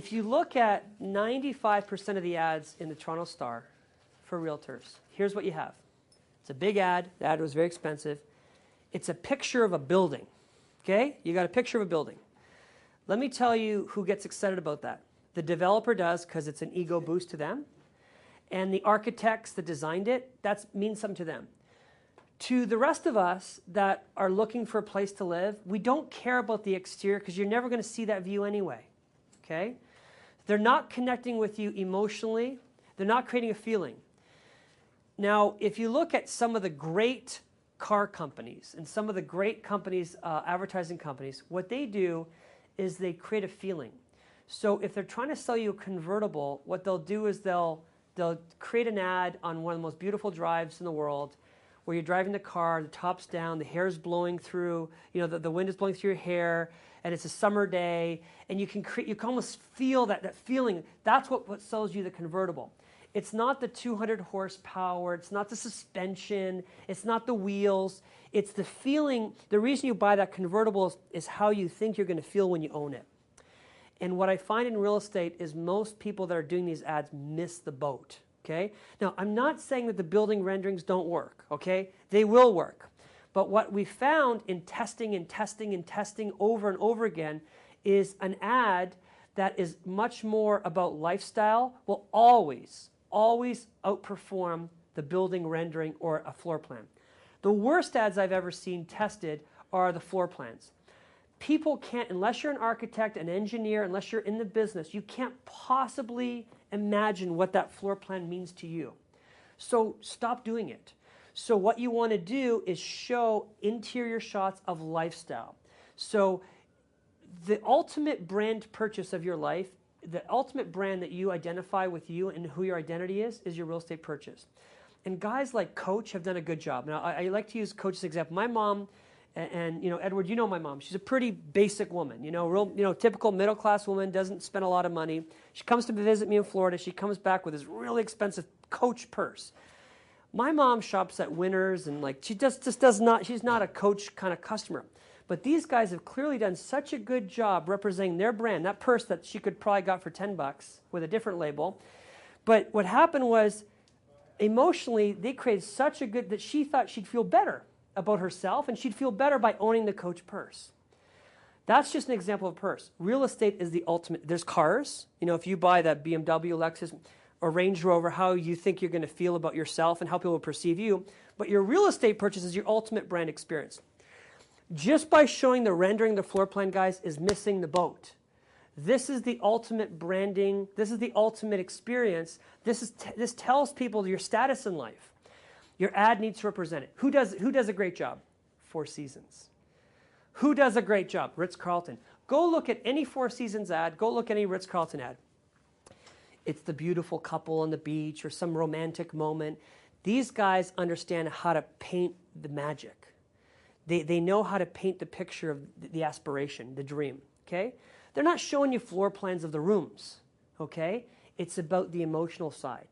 If you look at 95% of the ads in the Toronto Star for realtors, here's what you have. It's a big ad. The ad was very expensive. It's a picture of a building. Okay? You got a picture of a building. Let me tell you who gets excited about that. The developer does because it's an ego boost to them. And the architects that designed it, that means something to them. To the rest of us that are looking for a place to live, we don't care about the exterior because you're never going to see that view anyway. Okay? They're not connecting with you emotionally. They're not creating a feeling. Now, if you look at some of the great car companies and some of the great companies, advertising companies, what they do is they create a feeling. So if they're trying to sell you a convertible, what they'll do is they'll create an ad on one of the most beautiful drives in the world where you're driving the car, the top's down, the hair's blowing through, the wind is blowing through your hair, and it's a summer day, and you can almost feel that feeling. That's what sells you the convertible. It's not the 200 horsepower, it's not the suspension, it's not the wheels, it's the feeling. The reason you buy that convertible is how you think you're going to feel when you own it. And what I find in real estate is most people that are doing these ads miss the boat. Okay? Now, I'm not saying that the building renderings don't work. Okay? They will work. But what we found in testing and testing and testing over and over again is an ad that is much more about lifestyle will always outperform the building rendering or a floor plan. The worst ads I've ever seen tested are the floor plans. People can't, unless you're an architect, an engineer, unless you're in the business, you can't possibly imagine what that floor plan means to you. So stop doing it. So what you want to do is show interior shots of lifestyle. So the ultimate brand purchase of your life, the ultimate brand that you identify with you and who your identity is your real estate purchase. And guys like Coach have done a good job. Now, I like to use Coach's example. My mom, and Edward, you know my mom. She's a pretty basic woman, real, typical middle-class woman, doesn't spend a lot of money. She comes to visit me in Florida. She comes back with this really expensive Coach purse. My mom shops at Winners, and she's not a Coach kind of customer. But these guys have clearly done such a good job representing their brand, that purse that she could probably got for $10 with a different label. But what happened was, emotionally, they created such a good, that she thought she'd feel better about herself, and she'd feel better by owning the Coach purse. That's just an example of a purse. Real estate is the ultimate. There's cars. If you buy that BMW, Lexus, or Range Rover, how you think you're going to feel about yourself and how people will perceive you. But your real estate purchase is your ultimate brand experience. Just by showing the rendering, the floor plan, guys, is missing the boat. This is the ultimate branding. This is the ultimate experience. This tells people your status in life. Your ad needs to represent it. Who does a great job? Four Seasons. Who does a great job? Ritz-Carlton. Go look at any Four Seasons ad. Go look at any Ritz-Carlton ad. It's the beautiful couple on the beach or some romantic moment. These guys understand how to paint the magic. They know how to paint the picture of the aspiration, the dream. Okay? They're not showing you floor plans of the rooms. Okay? It's about the emotional side.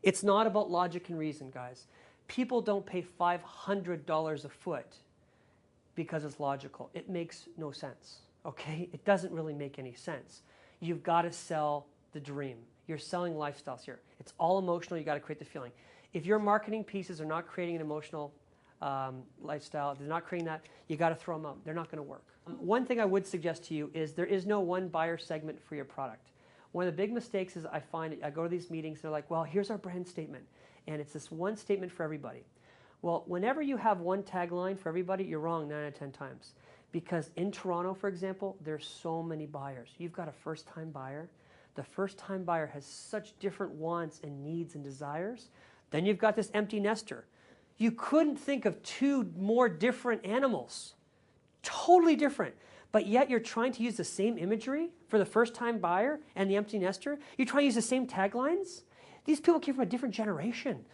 It's not about logic and reason, guys. People don't pay $500 a foot because it's logical. It makes no sense. Okay? It doesn't really make any sense. You've got to sell the dream. You're selling lifestyles here. It's all emotional. You've got to create the feeling. If your marketing pieces are not creating an emotional lifestyle, if they're not creating that, you got to throw them out. They're not going to work. One thing I would suggest to you is there is no one buyer segment for your product. One of the big mistakes is I go to these meetings, they're like, well, here's our brand statement. And it's this one statement for everybody. Well, whenever you have one tagline for everybody, you're wrong 9 out of 10 times. Because in Toronto, for example, there's so many buyers. You've got a first-time buyer. The first-time buyer has such different wants and needs and desires. Then you've got this empty nester. You couldn't think of two more different animals. Totally different. But yet you're trying to use the same imagery for the first-time buyer and the empty nester. You're trying to use the same taglines. These people came from a different generation.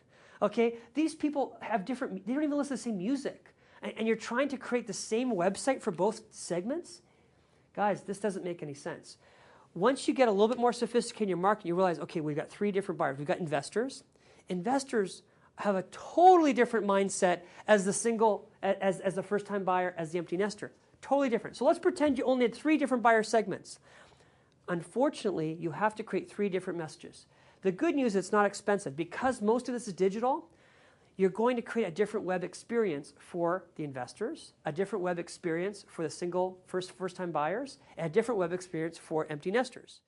Okay? These people have different, they don't even listen to the same music. And you're trying to create the same website for both segments? Guys, this doesn't make any sense. Once you get a little bit more sophisticated in your marketing, you realize, okay, we've got three different buyers. We've got investors. Investors have a totally different mindset as the single, as the first-time buyer, as the empty nester. Totally different. So let's pretend you only had three different buyer segments. Unfortunately, you have to create 3 different messages. The good news is it's not expensive. Because most of this is digital, you're going to create a different web experience for the investors, a different web experience for the first-time buyers, and a different web experience for empty nesters.